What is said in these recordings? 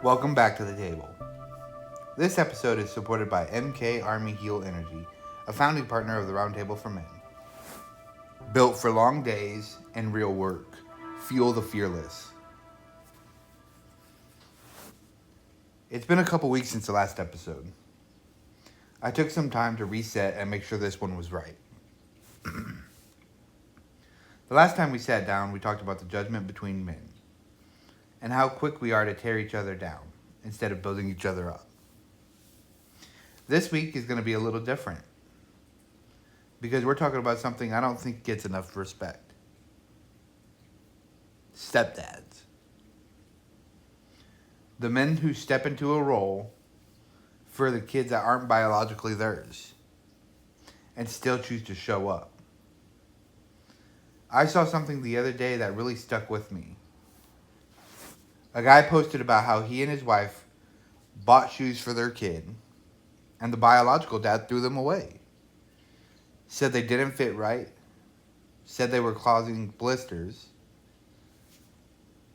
Welcome back to the table. This episode is supported by MK Army Heal Energy, a founding partner of the Roundtable for Men. Built for long days and real work. Fuel the fearless. It's been a couple weeks since the last episode. I took some time to reset and make sure this one was right. The last time we sat down, we talked about the judgment between men and how quick we are to tear each other down instead of building each other up. This week is going to be a little different because we're talking about something I don't think gets enough respect. Stepdads. The men who step into a role for the kids that aren't biologically theirs and still choose to show up. I saw something the other day that really stuck with me. A guy posted about how he and his wife bought shoes for their kid and the biological dad threw them away. Said they didn't fit right. Said they were causing blisters.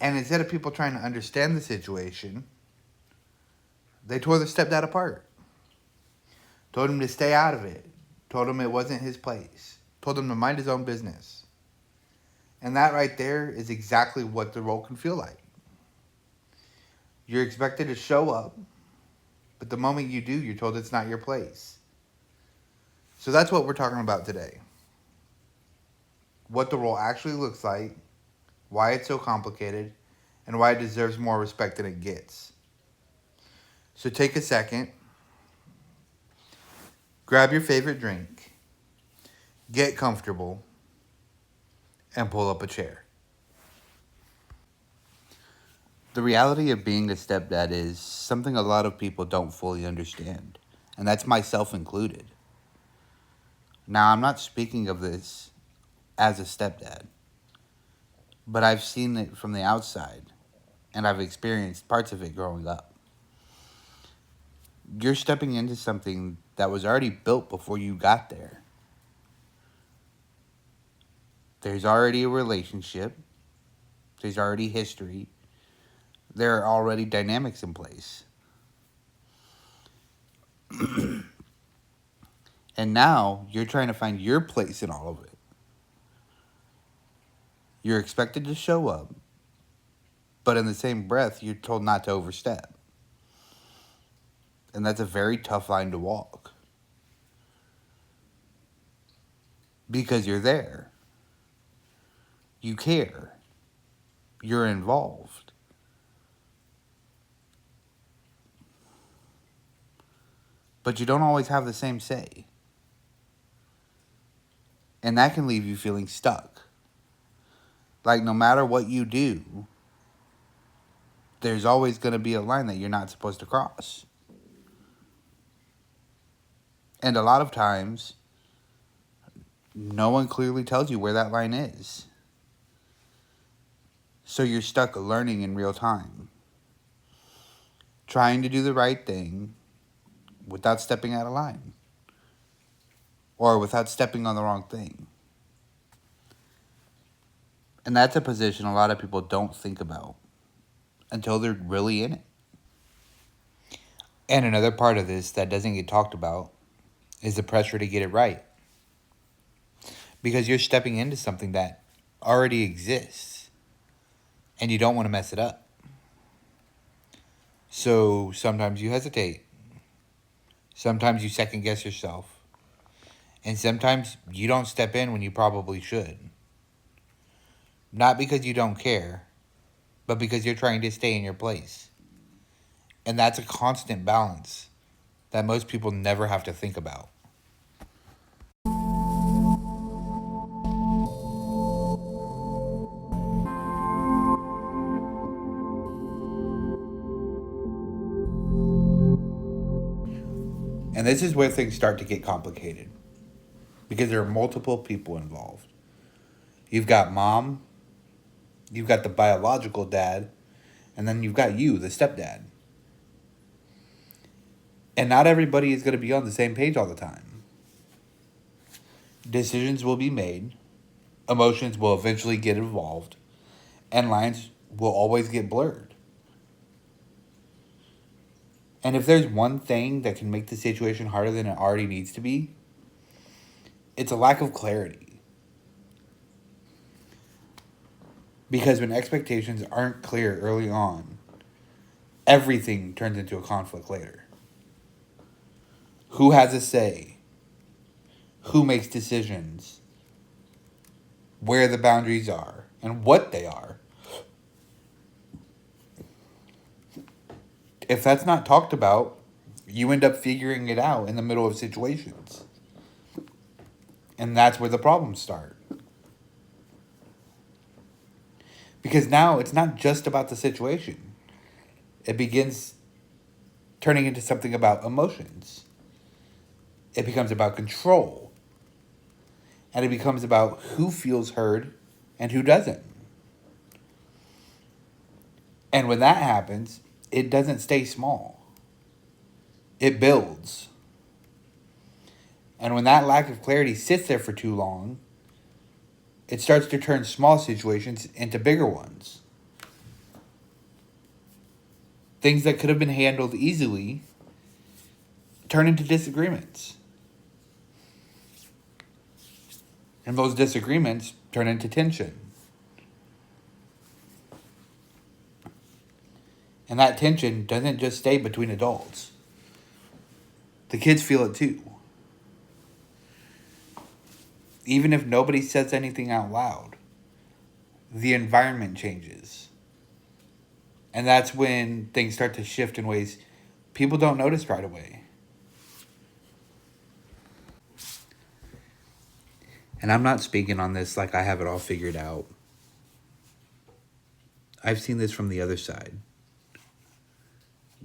And instead of people trying to understand the situation, they tore the stepdad apart. Told him to stay out of it. Told him it wasn't his place. Told him to mind his own business. And that right there is exactly what the role can feel like. You're expected to show up, but the moment you do, you're told it's not your place. So that's what we're talking about today. What the role actually looks like, why it's so complicated, and why it deserves more respect than it gets. So take a second, grab your favorite drink, get comfortable, and pull up a chair. The reality of being a stepdad is something a lot of people don't fully understand, and that's myself included. Now, I'm not speaking of this as a stepdad, but I've seen it from the outside, and I've experienced parts of it growing up. You're stepping into something that was already built before you got there. There's already a relationship, there's already history, there are already dynamics in place. And now you're trying to find your place in all of it. You're expected to show up, but in the same breath, you're told not to overstep. And that's a very tough line to walk. Because you're there. You care. You're involved. But you don't always have the same say. And that can leave you feeling stuck. Like no matter what you do, there's always going to be a line that you're not supposed to cross. And a lot of times, no one clearly tells you where that line is. So you're stuck learning in real time. Trying to do the right thing without stepping out of line. Or without stepping on the wrong thing. And that's a position a lot of people don't think about until they're really in it. And another part of this that doesn't get talked about is the pressure to get it right. Because you're stepping into something that already exists and you don't want to mess it up. So sometimes you hesitate. Sometimes you second guess yourself. And sometimes you don't step in when you probably should. Not because you don't care, but because you're trying to stay in your place. And that's a constant balance that most people never have to think about. And this is where things start to get complicated because there are multiple people involved. You've got mom, you've got the biological dad, and then you've got you, the stepdad. And not everybody is going to be on the same page all the time. Decisions will be made, emotions will eventually get involved, and lines will always get blurred. And if there's one thing that can make the situation harder than it already needs to be, it's a lack of clarity. Because when expectations aren't clear early on, everything turns into a conflict later. Who has a say? Who makes decisions? Where the boundaries are and what they are. If that's not talked about, you end up figuring it out in the middle of situations. And that's where the problems start. Because now it's not just about the situation. It begins turning into something about emotions. It becomes about control. And it becomes about who feels heard and who doesn't. And when that happens, it doesn't stay small. It builds. And when that lack of clarity sits there for too long, it starts to turn small situations into bigger ones. Things that could have been handled easily turn into disagreements. And those disagreements turn into tension. And that tension doesn't just stay between adults. The kids feel it too. Even if nobody says anything out loud, the environment changes. And that's when things start to shift in ways people don't notice right away. And I'm not speaking on this like I have it all figured out. I've seen this from the other side.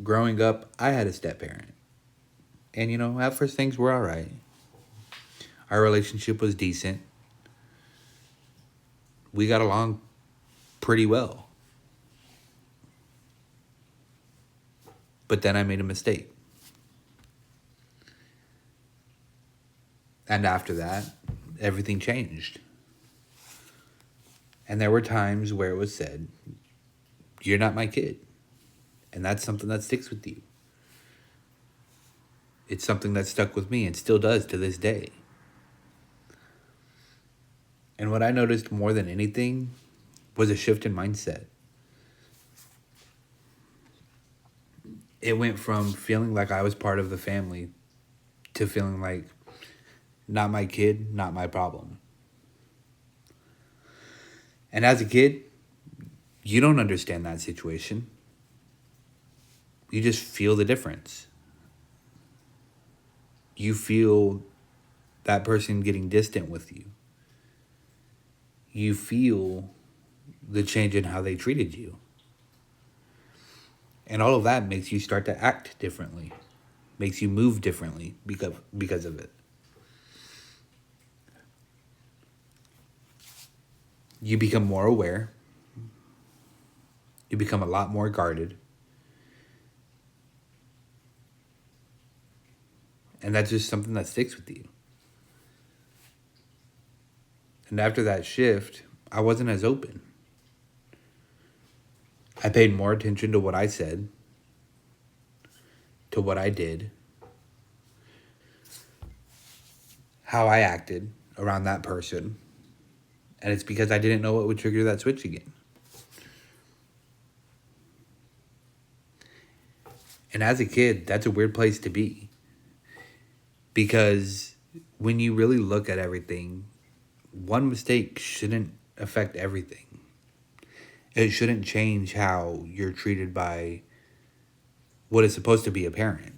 Growing up, I had a step parent. And at first things were all right. Our relationship was decent. We got along pretty well. But then I made a mistake. And after that, everything changed. And there were times where it was said, "You're not my kid." And that's something that sticks with you. It's something that stuck with me and still does to this day. And what I noticed more than anything was a shift in mindset. It went from feeling like I was part of the family to feeling like, not my kid, not my problem. And as a kid, you don't understand that situation. You just feel the difference. You feel that person getting distant with you. You feel the change in how they treated you. And all of that makes you start to act differently, makes you move differently because of it. You become more aware. You become a lot more guarded. And that's just something that sticks with you. And after that shift, I wasn't as open. I paid more attention to what I said, to what I did, how I acted around that person. And it's because I didn't know what would trigger that switch again. And as a kid, that's a weird place to be. Because when you really look at everything, one mistake shouldn't affect everything. It shouldn't change how you're treated by what is supposed to be a parent.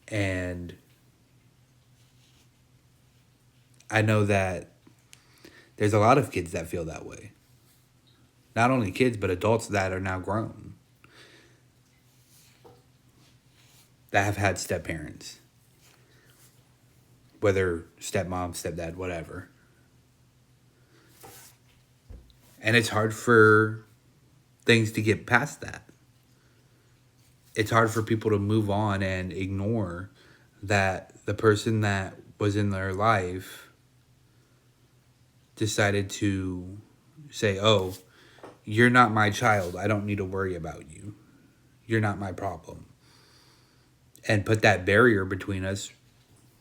And I know that there's a lot of kids that feel that way. Not only kids, but adults that are now grown, that have had step parents. Whether stepmom, stepdad, whatever. And it's hard for things to get past that. It's hard for people to move on and ignore that the person that was in their life decided to say, "Oh, you're not my child. I don't need to worry about you. You're not my problem. And put that barrier between us,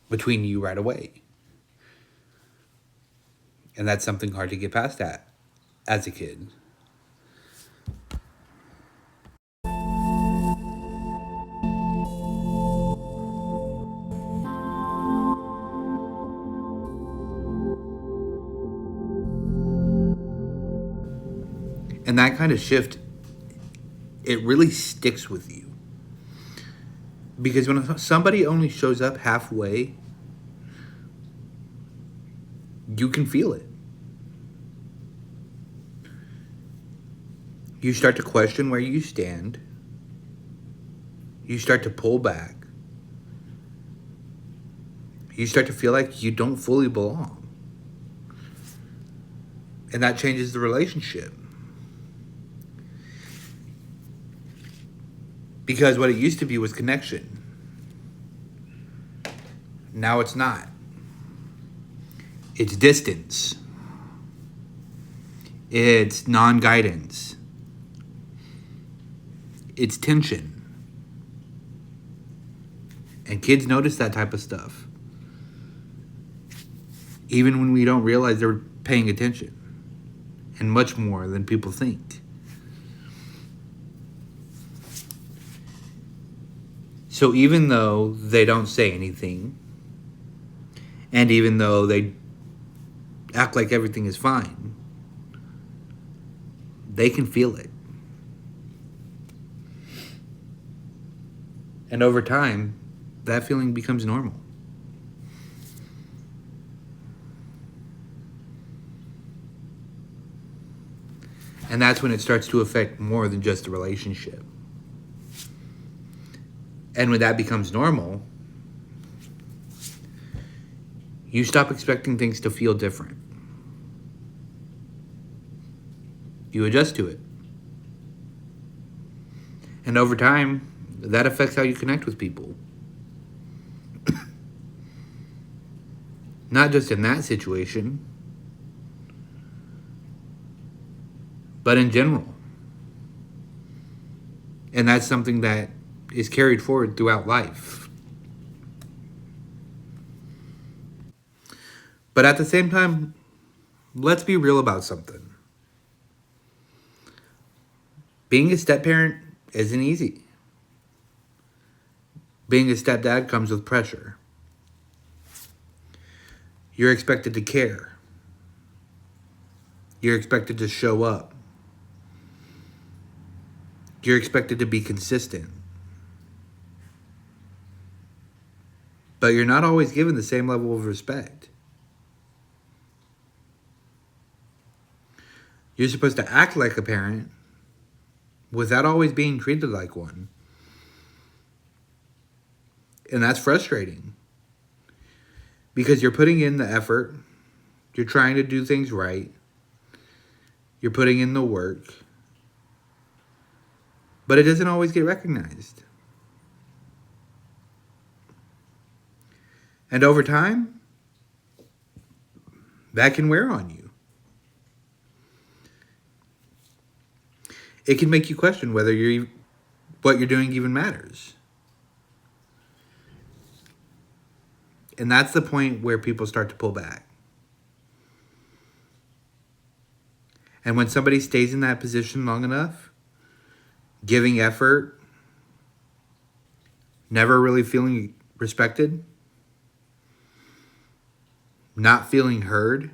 between you right away. And that's something hard to get past that as a kid. And that kind of shift, it really sticks with you. Because when somebody only shows up halfway, you can feel it. You start to question where you stand. You start to pull back. You start to feel like you don't fully belong. And that changes the relationship. Because what it used to be was connection. Now it's not. It's distance. It's non-guidance. It's tension. And kids notice that type of stuff. Even when we don't realize they're paying attention. And much more than people think. So even though they don't say anything, and even though they act like everything is fine, they can feel it. And over time, that feeling becomes normal. And that's when it starts to affect more than just the relationship. And when that becomes normal, you stop expecting things to feel different. You adjust to it. And over time, that affects how you connect with people. Not just in that situation, but in general. And that's something that is carried forward throughout life. But at the same time, let's be real about something. Being a step-parent isn't easy. Being a stepdad comes with pressure. You're expected to care. You're expected to show up. You're expected to be consistent. But you're not always given the same level of respect. You're supposed to act like a parent without always being treated like one. And that's frustrating. Because you're putting in the effort. You're trying to do things right. You're putting in the work. But it doesn't always get recognized. And over time, that can wear on you. It can make you question whether what you're doing even matters. And that's the point where people start to pull back. And when somebody stays in that position long enough, giving effort, never really feeling respected, not feeling heard,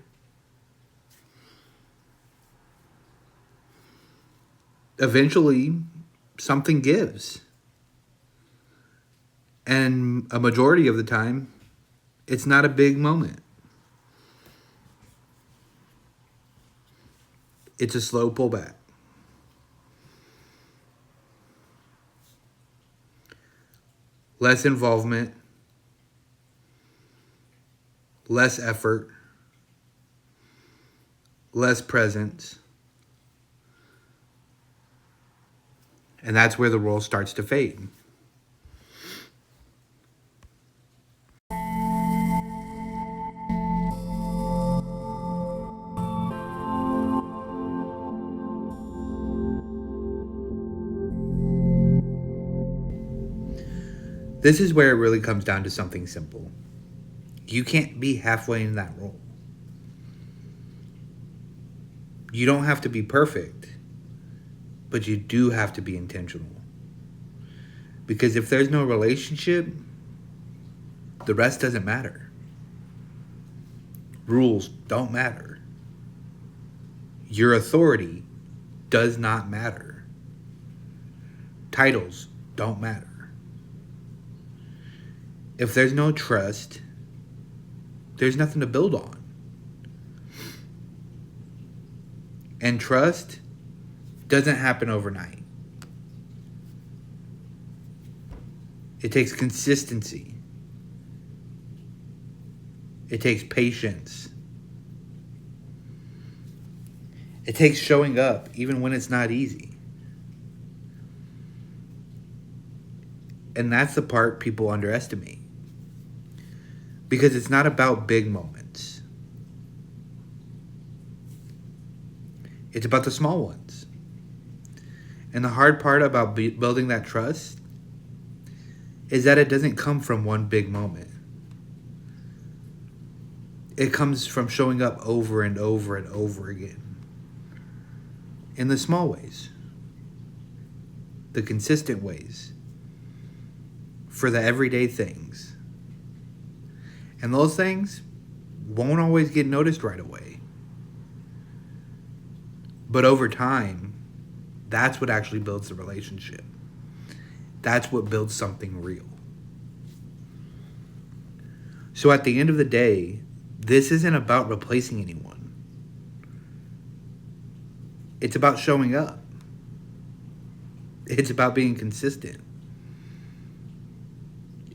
eventually something gives. And a majority of the time, it's not a big moment. It's a slow pullback. Less involvement, less effort, less presence. And that's where the role starts to fade. This is where it really comes down to something simple. You can't be halfway in that role. You don't have to be perfect, but you do have to be intentional. Because if there's no relationship, the rest doesn't matter. Rules don't matter. Your authority does not matter. Titles don't matter. If there's no trust, there's nothing to build on. And trust doesn't happen overnight. It takes consistency. It takes patience. It takes showing up even when it's not easy. And that's the part people underestimate. Because it's not about big moments. It's about the small ones. And the hard part about building that trust is that it doesn't come from one big moment. It comes from showing up over and over and over again. In the small ways. The consistent ways. For the everyday things. And those things won't always get noticed right away. But over time, that's what actually builds the relationship. That's what builds something real. So at the end of the day, this isn't about replacing anyone. It's about showing up. It's about being consistent.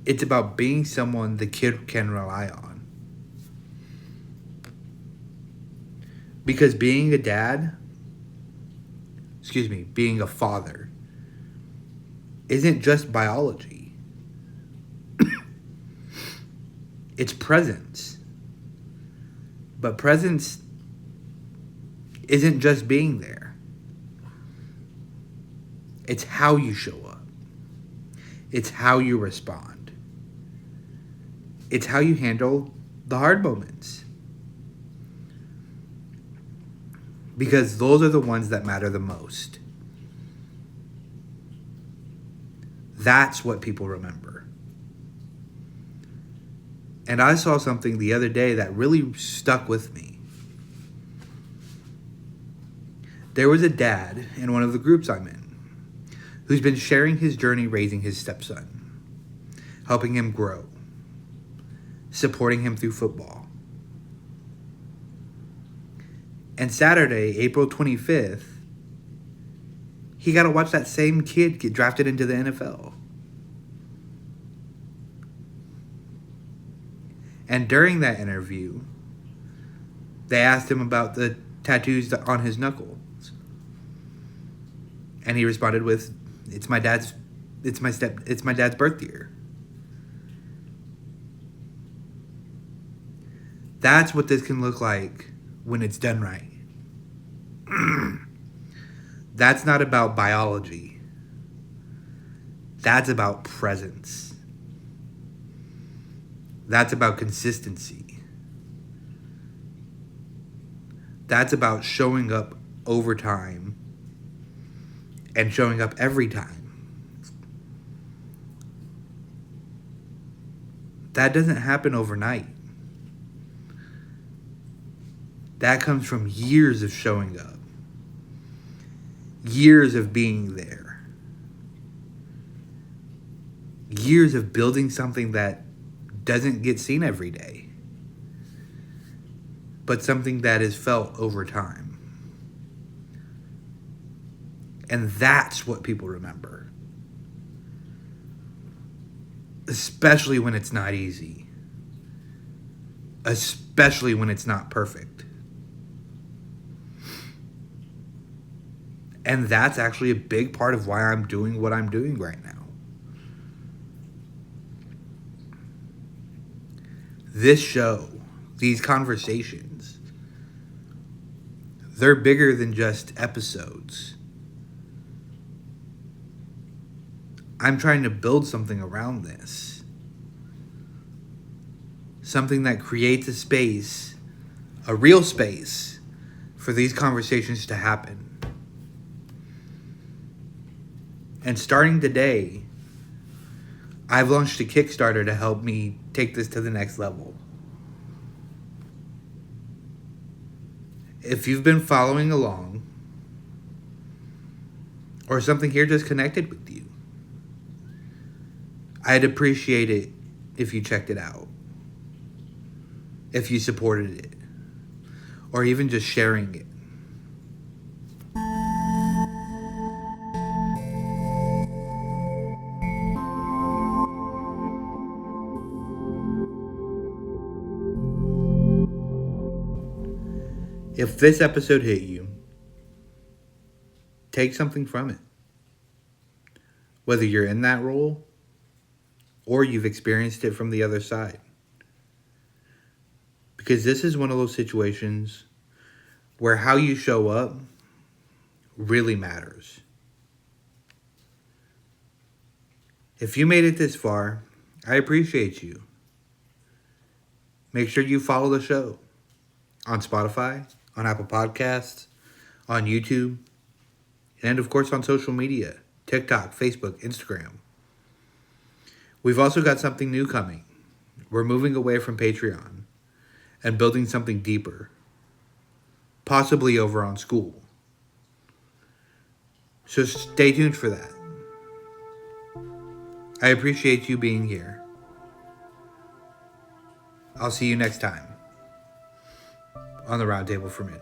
It's about being someone the kid can rely on. Because being a father, isn't just biology. It's presence. But presence isn't just being there. It's how you show up. It's how you respond. It's how you handle the hard moments. Because those are the ones that matter the most. That's what people remember. And I saw something the other day that really stuck with me. There was a dad in one of the groups I'm in who's been sharing his journey raising his stepson, helping him grow, supporting him through football. And Saturday, April 25th, he got to watch that same kid get drafted into the NFL. And during that interview, they asked him about the tattoos on his knuckles. And he responded with, it's my dad's birth year. That's what this can look like when it's done right. That's not about biology. That's about presence. That's about consistency. That's about showing up over time and showing up every time. That doesn't happen overnight. That comes from years of showing up. Years of being there. Years of building something that doesn't get seen every day, but something that is felt over time. And that's what people remember. Especially when it's not easy. Especially when it's not perfect. And that's actually a big part of why I'm doing what I'm doing right now. This show, these conversations, they're bigger than just episodes. I'm trying to build something around this. Something that creates a space, a real space, for these conversations to happen. And starting today, I've launched a Kickstarter to help me take this to the next level. If you've been following along, or something here just connected with you, I'd appreciate it if you checked it out, if you supported it, or even just sharing it. If this episode hit you, take something from it. Whether you're in that role or you've experienced it from the other side. Because this is one of those situations where how you show up really matters. If you made it this far, I appreciate you. Make sure you follow the show on Spotify, on Apple Podcasts, on YouTube, and of course on social media, TikTok, Facebook, Instagram. We've also got something new coming. We're moving away from Patreon and building something deeper, possibly over on Skool. So stay tuned for that. I appreciate you being here. I'll see you next time on the Roundtable for Mid.